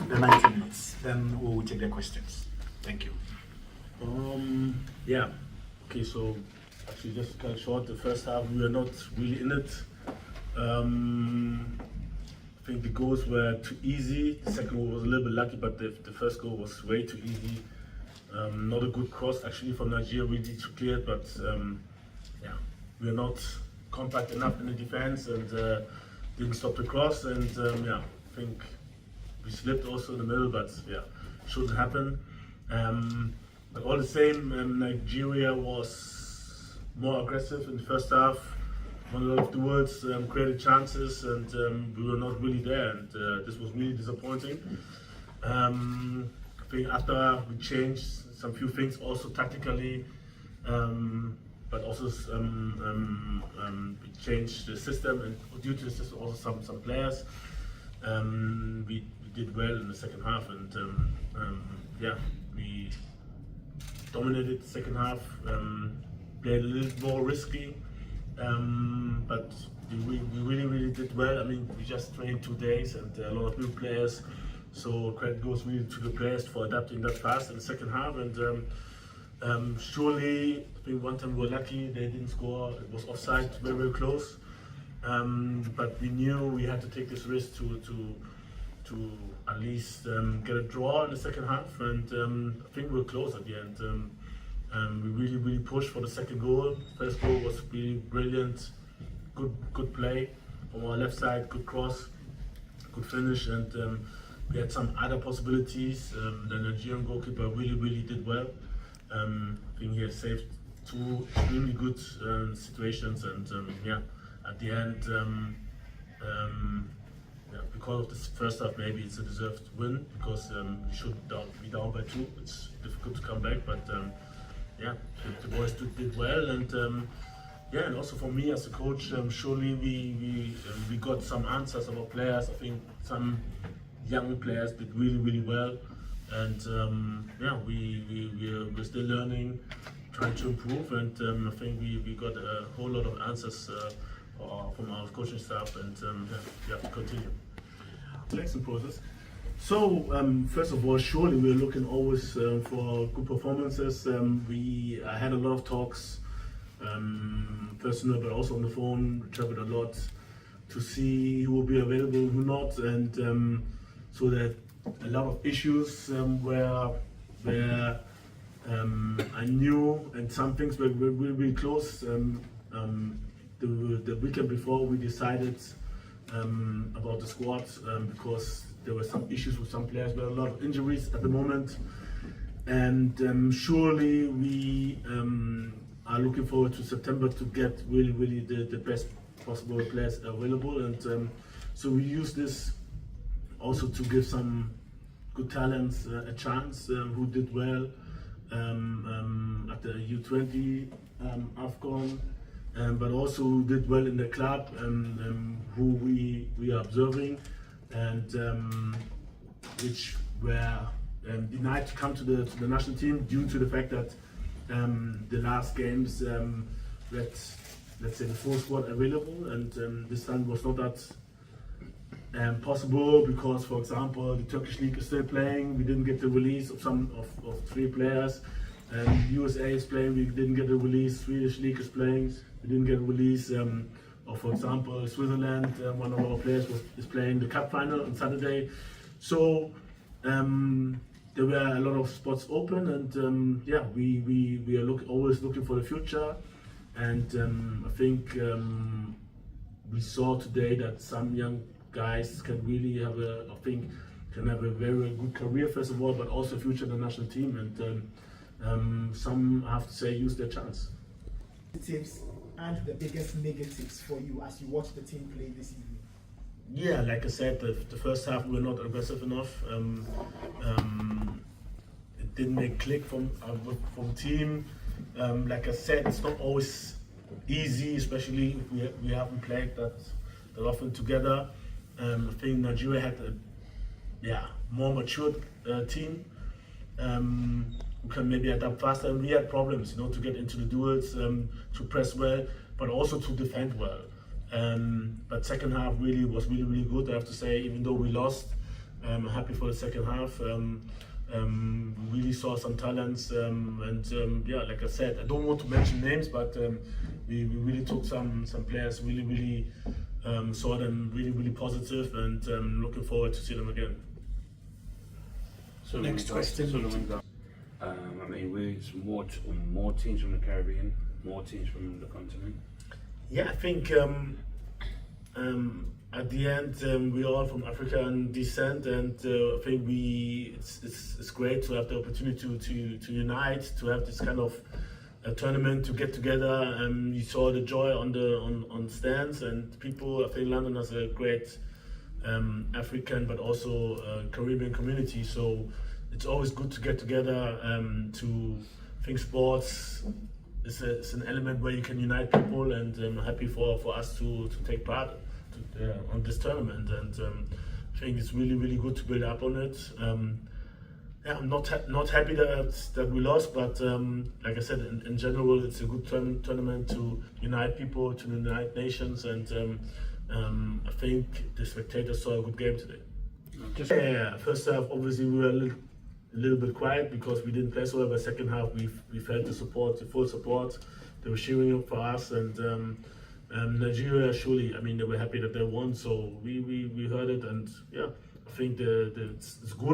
the 90 minutes. Then we'll take the questions. Thank you. Yeah. Okay, so actually just to cut it short, the first half we were not really in it. I think the goals were too easy. The second goal was a little bit lucky, but the first goal was way too easy. Not a good cross actually from Nigeria, we need to clear it, but yeah, we were not compact enough in the defense and didn't stop the cross, and yeah, I think we slipped also in the middle, but yeah, shouldn't happen. But all the same, Nigeria was more aggressive in the first half, won a lot of duels, created chances, and we were not really there, and this was really disappointing. I think after we changed some few things also tactically, but also we changed the system, and due to the system also some players, we did well in the second half, and yeah, we dominated the second half, played a little more risky, but we really did well. I mean, we just trained 2 days and a lot of new players, so credit goes really to the players for adapting that fast in the second half. And surely, I think one time we were lucky, they didn't score, it was offside, very close, but we knew we had to take this risk to at least get a draw in the second half, and I think we were close at the end. We really pushed for the second goal. First goal was really brilliant, good play from our left side, good cross, good finish, and we had some other possibilities. The Nigerian goalkeeper really did well. I think he had saved 2 extremely good situations, and yeah, at the end, yeah, because of this first half, maybe it's a deserved win, because we should be down by 2. It's difficult to come back, but yeah, the boys did well, and yeah, and also for me as a coach, surely we got some answers about players. I think some young players did really well, and yeah, we're still learning, trying to improve, and I think we got a whole lot of answers from our coaching staff, and yeah, we have to continue. Selection process. So, first of all, surely we're looking always for good performances. I had a lot of talks, personal but also on the phone, we traveled a lot to see who will be available, who not, and so that a lot of issues where I knew, and some things were really close. The weekend before we decided about the squad, because there were some issues with some players, there were a lot of injuries at the moment, and surely we are looking forward to September to get really the best possible players available, and so we use this also to give some good talents a chance, who did well at the U20 AFCON, but also who did well in the club, who we are observing, and which were denied to come to the national team due to the fact that the last games we had, let's say, the full squad available, and this time was not that possible because, for example, the Turkish league is still playing. We didn't get the release of some of 3 players. USA is playing. We didn't get the release. Swedish league is playing. We didn't get a release. Or for example, Switzerland, one of our players is playing the cup final on Saturday. So there were a lot of spots open, and yeah, we are always looking for the future. And I think we saw today that some young guys can really have a very good career first of all, but also future in the national team, and some, I have to say, use their chance. Positives and the biggest negatives for you as you watch the team play this evening? Yeah, like I said, the first half we were not aggressive enough. It didn't make click from team. Like I said, it's not always easy, especially if we haven't played that often together. I think Nigeria had a more matured team who can maybe adapt faster, and we had problems, to get into the duels, to press well, but also to defend well. But second half was really good, I have to say. Even though we lost, Happy for the second half. Really saw some talents, and yeah, like I said, I don't want to mention names, but we really took some players, really saw them really positive, and looking forward to see them again. So Next question. I mean, with more teams from the Caribbean, more teams from the continent. Yeah, I think at the end we're all from African descent, and I think it's great to have the opportunity to unite, to have this kind of a tournament, to get together. You saw the joy on stands, and people. I think London has a great African but also Caribbean community, so it's always good to get together. To think sports is an element where you can unite people, and I'm happy for us to take part on this tournament, and I think it's really good to build up on it. Yeah, I'm not happy that we lost, but like I said, in general, it's a good tournament to unite people, to unite nations, and I think the spectators saw a good game today. Yeah, first half obviously we were a little bit quiet because we didn't play so well, but second half we felt the full support. They were cheering up for us, and Nigeria, surely, I mean, they were happy that they won, so we heard it, and yeah, I think it's good.